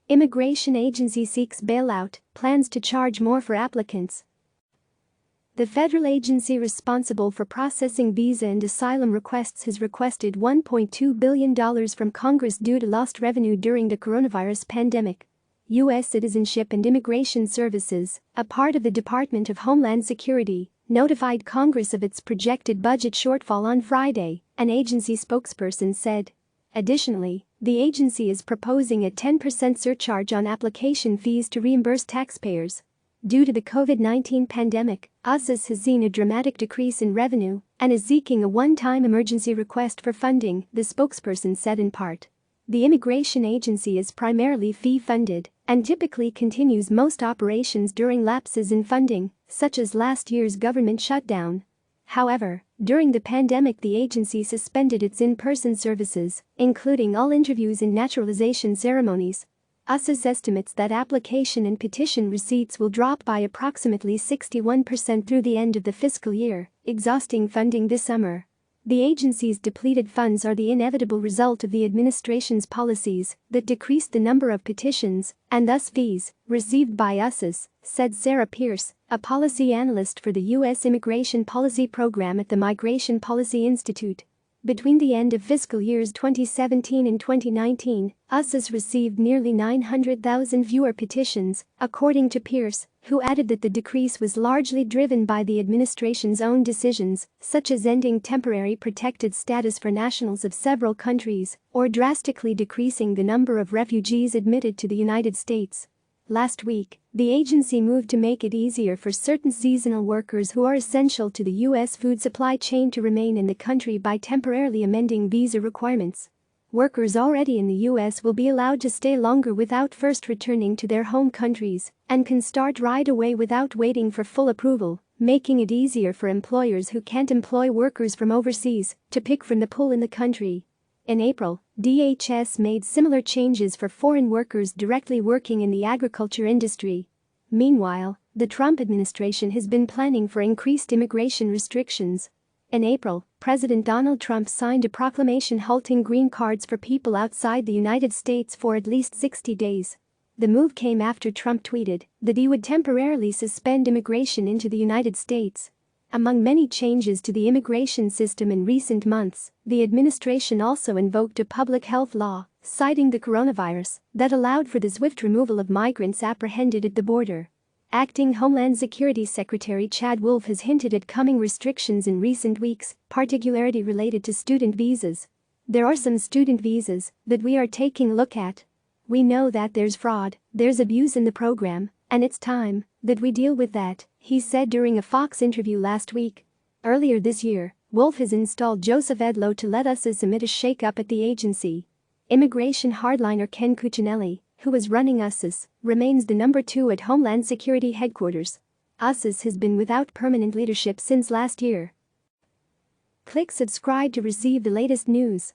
Immigration agency seeks bailout, plans to charge more for applicants. The federal agency responsible for processing visa and asylum requests has requested $1.2 billion from Congress due to lost revenue during the coronavirus pandemic. U.S. Citizenship and Immigration Services, a part of the Department of Homeland Security, notified Congress of its projected budget shortfall on Friday, an agency spokesperson said. Additionally, the agency is proposing a 10% surcharge on application fees to reimburse taxpayers. Due to the COVID-19 pandemic, USCIS has seen a dramatic decrease in revenue and is seeking a one-time emergency request for funding, the spokesperson said in part. The immigration agency is primarily fee-funded and typically continues most operations during lapses in funding, such as last year's government shutdown. However, during the pandemic the agency suspended its in-person services, including all interviews and naturalization ceremonies. USCIS estimates that application and petition receipts will drop by approximately 61% through the end of the fiscal year, exhausting funding this summer. The agency's depleted funds are the inevitable result of the administration's policies that decreased the number of petitions, and thus fees, received by USCIS, said Sarah Pierce, a policy analyst for the U.S. Immigration Policy Program at the Migration Policy Institute. Between the end of fiscal years 2017 and 2019, USCIS received nearly 900,000 fewer petitions, according to Pierce, who added that the decrease was largely driven by the administration's own decisions, such as ending temporary protected status for nationals of several countries or drastically decreasing the number of refugees admitted to the United States. Last week, the agency moved to make it easier for certain seasonal workers who are essential to the U.S. food supply chain to remain in the country by temporarily amending visa requirements. Workers already in the U.S. will be allowed to stay longer without first returning to their home countries and can start right away without waiting for full approval, making it easier for employers who can't employ workers from overseas to pick from the pool in the country. In April, DHS made similar changes for foreign workers directly working in the agriculture industry. Meanwhile, the Trump administration has been planning for increased immigration restrictions. In April, President Donald Trump signed a proclamation halting green cards for people outside the United States for at least 60 days. The move came after Trump tweeted that he would temporarily suspend immigration into the United States. Among many changes to the immigration system in recent months, the administration also invoked a public health law, citing the coronavirus, that allowed for the swift removal of migrants apprehended at the border. Acting Homeland Security Secretary Chad Wolf has hinted at coming restrictions in recent weeks, particularly related to student visas. There are some student visas that we are taking a look at. We know that there's fraud, there's abuse in the program, and it's time that we deal with that, he said during a Fox interview last week. Earlier this year, Wolf has installed Joseph Edlow to let USCIS amid a shake-up at the agency. Immigration hardliner Ken Cuccinelli, who is running USCIS, remains the number 2 at Homeland Security headquarters. USCIS has been without permanent leadership since last year. Click subscribe to receive the latest news.